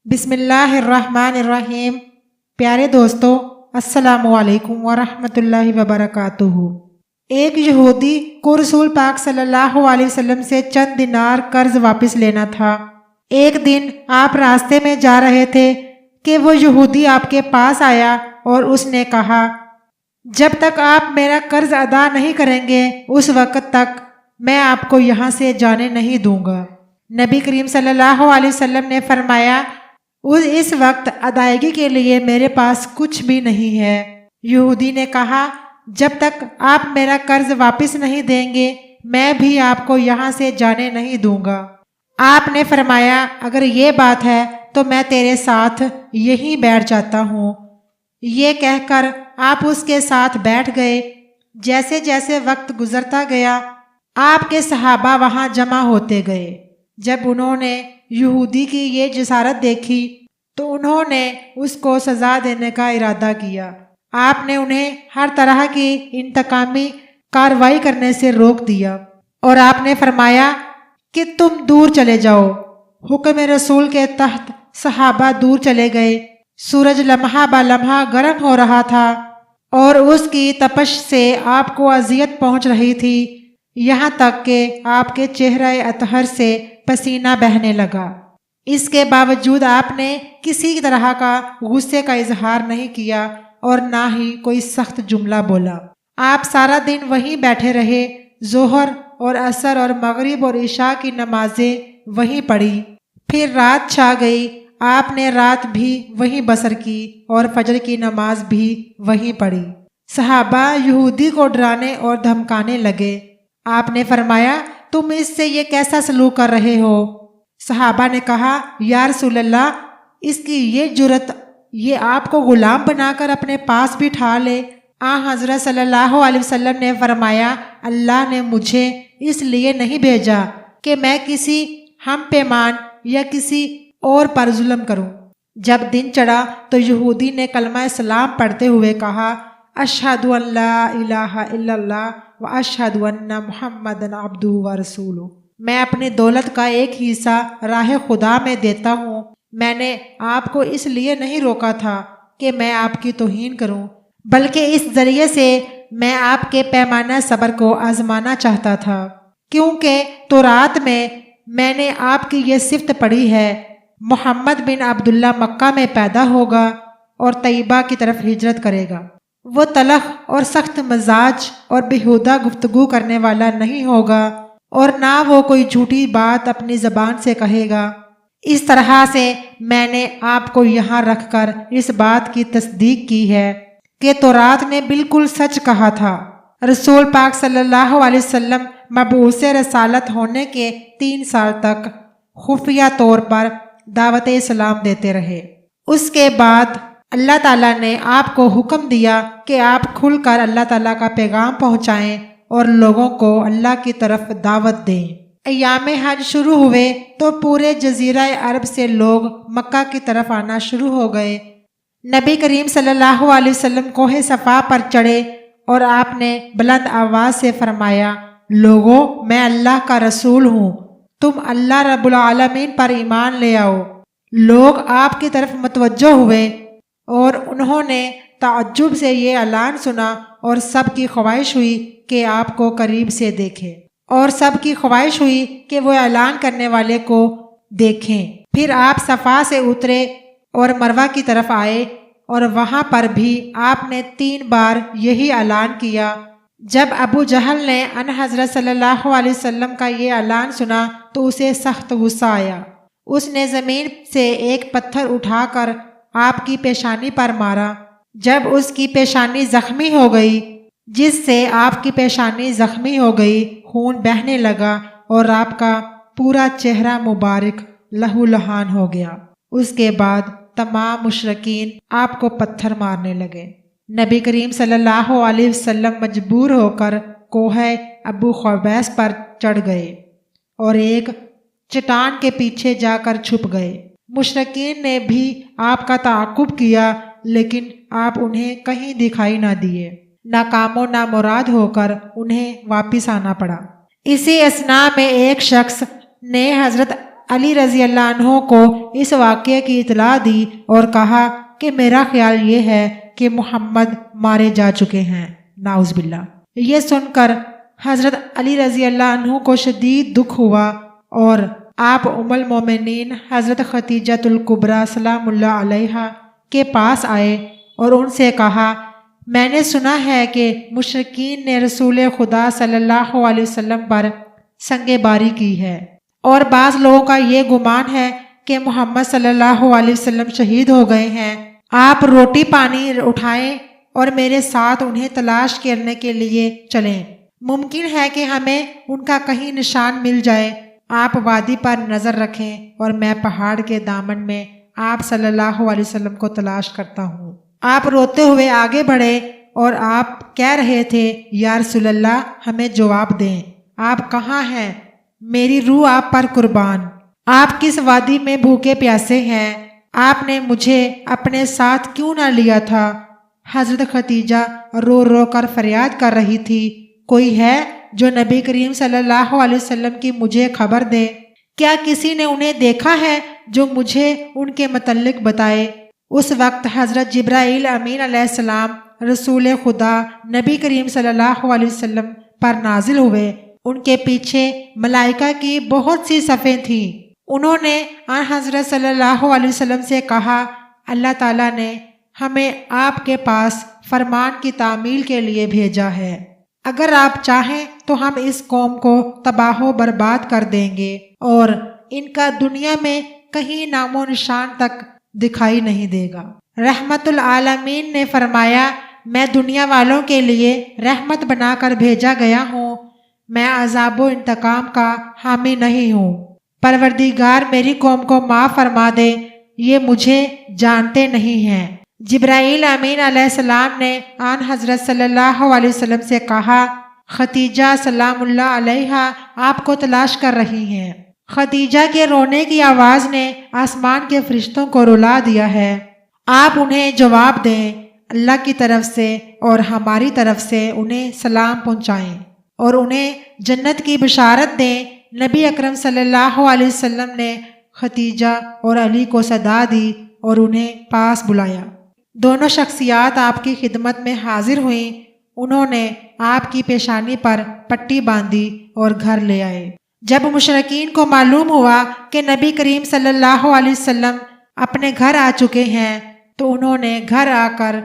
بسم اللہ الرحمن الرحیم۔ پیارے دوستو، السلام علیکم ورحمۃ اللہ وبرکاتہ۔ ایک یہودی کو رسول پاک صلی اللہ علیہ وسلم سے چند دینار قرض واپس لینا تھا۔ ایک دن آپ راستے میں جا رہے تھے کہ وہ یہودی آپ کے پاس آیا اور اس نے کہا، جب تک آپ میرا قرض ادا نہیں کریں گے اس وقت تک میں آپ کو یہاں سے جانے نہیں دوں گا۔ نبی کریم صلی اللہ علیہ وسلم نے فرمایا، اس وقت ادائیگی کے لیے میرے پاس کچھ بھی نہیں ہے۔ یہودی نے کہا، جب تک آپ میرا قرض واپس نہیں دیں گے میں بھی آپ کو یہاں سے جانے نہیں دوں گا۔ آپ نے فرمایا، اگر یہ بات ہے تو میں تیرے ساتھ یہیں بیٹھ جاتا ہوں۔ یہ کہہ کر آپ اس کے ساتھ بیٹھ گئے۔ جیسے جیسے وقت گزرتا گیا آپ کے صحابہ وہاں جمع ہوتے گئے۔ جب انہوں نے یہودی کی یہ جسارت دیکھی تو انہوں نے اس کو سزا دینے کا ارادہ کیا۔ آپ نے انہیں ہر طرح کی انتقامی کارروائی کرنے سے روک دیا اور آپ نے فرمایا کہ تم دور چلے جاؤ۔ حکم رسول کے تحت صحابہ دور چلے گئے۔ سورج لمحہ با لمحہ گرم ہو رہا تھا اور اس کی تپش سے آپ کو اذیت پہنچ رہی تھی، یہاں تک کہ آپ کے چہرہ اطہر سے پسینہ بہنے لگا۔ اس کے باوجود آپ نے کسی طرح کا غصے کا اظہار نہیں کیا اور نہ ہی کوئی سخت جملہ بولا۔ آپ سارا دن وہیں بیٹھے رہے۔ ظہر اور عصر اور مغرب اور عشاء کی نمازیں وہیں پڑھی۔ پھر رات چھا گئی، آپ نے رات بھی وہیں بسر کی اور فجر کی نماز بھی وہیں پڑھی۔ صحابہ یہودی کو ڈرانے اور دھمکانے لگے۔ آپ نے فرمایا، تم اس سے یہ کیسا سلوک کر رہے ہو؟ صحابہ نے کہا، یا رسول اللہ، اس کی یہ جرت، یہ آپ کو غلام بنا کر اپنے پاس بٹھا لے۔ حضرت صلی اللہ علیہ وسلم نے فرمایا، اللہ نے مجھے اس لیے نہیں بھیجا کہ میں کسی ہم پیمان یا کسی اور پر ظلم کروں۔ جب دن چڑھا تو یہودی نے کلمہ اسلام پڑھتے ہوئے کہا، اشہد ان لا الہ الا اللہ و اشہد ان محمد عبدہ و رسولہ۔ میں اپنی دولت کا ایک حصہ راہ خدا میں دیتا ہوں۔ میں نے آپ کو اس لیے نہیں روکا تھا کہ میں آپ کی توہین کروں، بلکہ اس ذریعے سے میں آپ کے پیمانہ صبر کو آزمانا چاہتا تھا، کیونکہ تورات میں نے آپ کی یہ صفت پڑھی ہے، محمد بن عبداللہ مکہ میں پیدا ہوگا اور طیبہ کی طرف ہجرت کرے گا۔ وہ تلخ اور سخت مزاج اور بیہودہ گفتگو کرنے والا نہیں ہوگا اور نہ وہ کوئی جھوٹی بات اپنی زبان سے کہے گا۔ اس طرح سے میں نے آپ کو یہاں رکھ کر اس بات کی تصدیق کی ہے کہ تورات نے بالکل سچ کہا تھا۔ رسول پاک صلی اللہ علیہ وسلم مبعوث رسالت ہونے کے 3 سال تک خفیہ طور پر دعوت اسلام دیتے رہے۔ اس کے بعد اللہ تعالیٰ نے آپ کو حکم دیا کہ آپ کھل کر اللہ تعالیٰ کا پیغام پہنچائیں اور لوگوں کو اللہ کی طرف دعوت دیں۔ ایام حج شروع ہوئے تو پورے جزیرہ عرب سے لوگ مکہ کی طرف آنا شروع ہو گئے۔ نبی کریم صلی اللہ علیہ وسلم کوہ صفا پر چڑھے اور آپ نے بلند آواز سے فرمایا، لوگوں، میں اللہ کا رسول ہوں، تم اللہ رب العالمین پر ایمان لے آؤ۔ لوگ آپ کی طرف متوجہ ہوئے اور انہوں نے تعجب سے یہ اعلان سنا اور سب کی خواہش ہوئی کہ آپ کو قریب سے دیکھیں، اور سب کی خواہش ہوئی کہ وہ اعلان کرنے والے کو دیکھیں۔ پھر آپ صفا سے اترے اور مروہ کی طرف آئے اور وہاں پر بھی آپ نے 3 بار یہی اعلان کیا۔ جب ابو جہل نے ان حضرت صلی اللہ علیہ وسلم کا یہ اعلان سنا تو اسے سخت غصہ آیا۔ اس نے زمین سے ایک پتھر اٹھا کر آپ کی پیشانی پر مارا۔ جب اس کی پیشانی زخمی ہو گئی، جس سے آپ کی پیشانی زخمی ہو گئی، خون بہنے لگا اور آپ کا پورا چہرہ مبارک لہو لہان ہو گیا۔ اس کے بعد تمام مشرکین آپ کو پتھر مارنے لگے۔ نبی کریم صلی اللہ علیہ وسلم مجبور ہو کر کوہ ابو قبیس پر چڑھ گئے اور ایک چٹان کے پیچھے جا کر چھپ گئے۔ مشرکین نے بھی آپ کا تعاقب کیا لیکن آپ انہیں کہیں دکھائی نہ دیے۔ ناکام و نامراد ہو کر انہیں واپس آنا پڑا۔ اسی اثناء میں ایک شخص نے حضرت علی رضی اللہ عنہ کو اس واقعے کی اطلاع دی اور کہا کہ میرا خیال یہ ہے کہ محمد مارے جا چکے ہیں، نعوذ باللہ۔ یہ سن کر حضرت علی رضی اللہ عنہ کو شدید دکھ ہوا اور آپ ام المومنین حضرت خدیجہ الکبریٰ سلام اللہ علیہا کے پاس آئے اور ان سے کہا، میں نے سنا ہے کہ مشرکین نے رسول خدا صلی اللہ علیہ وسلم پر سنگ باری کی ہے، اور بعض لوگوں کا یہ گمان ہے کہ محمد صلی اللہ علیہ وسلم شہید ہو گئے ہیں۔ آپ روٹی پانی اٹھائیں اور میرے ساتھ انہیں تلاش کرنے کے لیے چلیں، ممکن ہے کہ ہمیں ان کا کہیں نشان مل جائے۔ آپ وادی پر نظر رکھیں اور میں پہاڑ کے دامن میں آپ صلی اللہ علیہ وسلم کو تلاش کرتا ہوں۔ آپ روتے ہوئے آگے بڑھے اور آپ کہہ رہے تھے، یا رسول اللہ ہمیں جواب دیں، آپ کہاں ہیں؟ میری روح آپ پر قربان۔ آپ کس وادی میں بھوکے پیاسے ہیں؟ آپ نے مجھے اپنے ساتھ کیوں نہ لیا تھا؟ حضرت خدیجہ رو رو کر فریاد کر رہی تھی، کوئی ہے جو نبی کریم صلی اللہ علیہ وسلم کی مجھے خبر دے؟ کیا کسی نے انہیں دیکھا ہے جو مجھے ان کے متعلق بتائے؟ اس وقت حضرت جبرائیل امین علیہ السلام رسول خدا نبی کریم صلی اللہ علیہ وسلم پر نازل ہوئے۔ ان کے پیچھے ملائکہ کی بہت سی صفیں تھیں۔ انہوں نے آن حضرت صلی اللہ علیہ وسلم سے کہا، اللہ تعالیٰ نے ہمیں آپ کے پاس فرمان کی تعمیل کے لیے بھیجا ہے، اگر آپ چاہیں تو ہم اس قوم کو تباہ و برباد کر دیں گے اور ان کا دنیا میں کہیں نام و نشان تک دکھائی نہیں دے گا۔ رحمت العالمین نے فرمایا، میں دنیا والوں کے لیے رحمت بنا کر بھیجا گیا ہوں، میں عذاب و انتقام کا حامی نہیں ہوں۔ پروردگار میری قوم کو معاف فرما دے، یہ مجھے جانتے نہیں ہیں۔ جبرائیل امین علیہ السلام نے آن حضرت صلی اللہ علیہ وسلم سے کہا، خدیجہ سلام اللہ علیہا آپ کو تلاش کر رہی ہیں۔ خدیجہ کے رونے کی آواز نے آسمان کے فرشتوں کو رلا دیا ہے۔ آپ انہیں جواب دیں، اللہ کی طرف سے اور ہماری طرف سے انہیں سلام پہنچائیں اور انہیں جنت کی بشارت دیں۔ نبی اکرم صلی اللہ علیہ وسلم نے خدیجہ اور علی کو صدا دی اور انہیں پاس بلایا۔ دونوں شخصیات آپ کی خدمت میں حاضر ہوئیں۔ انہوں نے آپ کی پیشانی پر پٹی باندھی اور گھر لے آئے۔ جب مشرکین کو معلوم ہوا کہ نبی کریم صلی اللہ علیہ وسلم اپنے گھر آ چکے ہیں تو انہوں نے گھر آ کر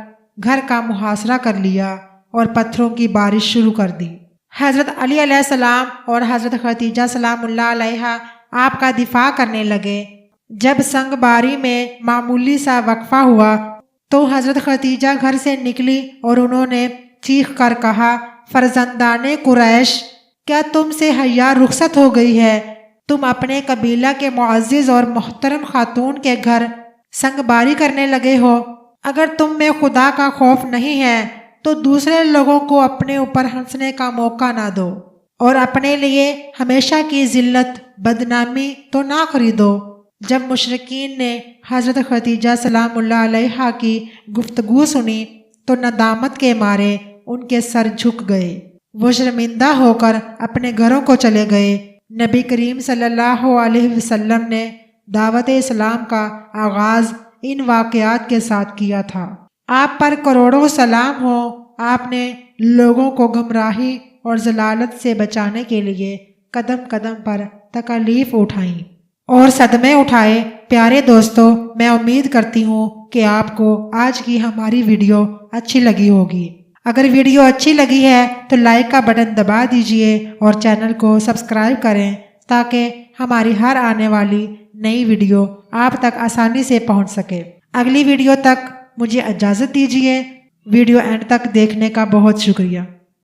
گھر کا محاصرہ کر لیا اور پتھروں کی بارش شروع کر دی۔ حضرت علی علیہ السلام اور حضرت خدیجہ سلام اللہ علیہا آپ کا دفاع کرنے لگے۔ جب سنگ باری میں معمولی سا وقفہ ہوا تو حضرت خدیجہ گھر سے نکلی اور انہوں نے چیخ کر کہا، فرزندان قریش، کیا تم سے حیا رخصت ہو گئی ہے؟ تم اپنے قبیلہ کے معزز اور محترم خاتون کے گھر سنگ باری کرنے لگے ہو۔ اگر تم میں خدا کا خوف نہیں ہے تو دوسرے لوگوں کو اپنے اوپر ہنسنے کا موقع نہ دو اور اپنے لیے ہمیشہ کی ذلت بدنامی تو نہ خریدو۔ جب مشرکین نے حضرت خدیجہ سلام اللہ علیہا کی گفتگو سنی تو ندامت کے مارے ان کے سر جھک گئے۔ وہ شرمندہ ہو کر اپنے گھروں کو چلے گئے۔ نبی کریم صلی اللہ علیہ وسلم نے دعوت اسلام کا آغاز ان واقعات کے ساتھ کیا تھا۔ آپ پر کروڑوں سلام ہو۔ آپ نے لوگوں کو گمراہی اور ضلالت سے بچانے کے لیے قدم قدم پر تکالیف اٹھائیں اور صدمے اٹھائے۔ پیارے دوستو، میں امید کرتی ہوں کہ آپ کو آج کی ہماری ویڈیو اچھی لگی ہوگی۔ اگر ویڈیو اچھی لگی ہے تو لائک کا بٹن دبا دیجئے اور چینل کو سبسکرائب کریں تاکہ ہماری ہر آنے والی نئی ویڈیو آپ تک آسانی سے پہنچ سکے۔ اگلی ویڈیو تک مجھے اجازت دیجیے۔ ویڈیو اینڈ تک دیکھنے کا بہت شکریہ۔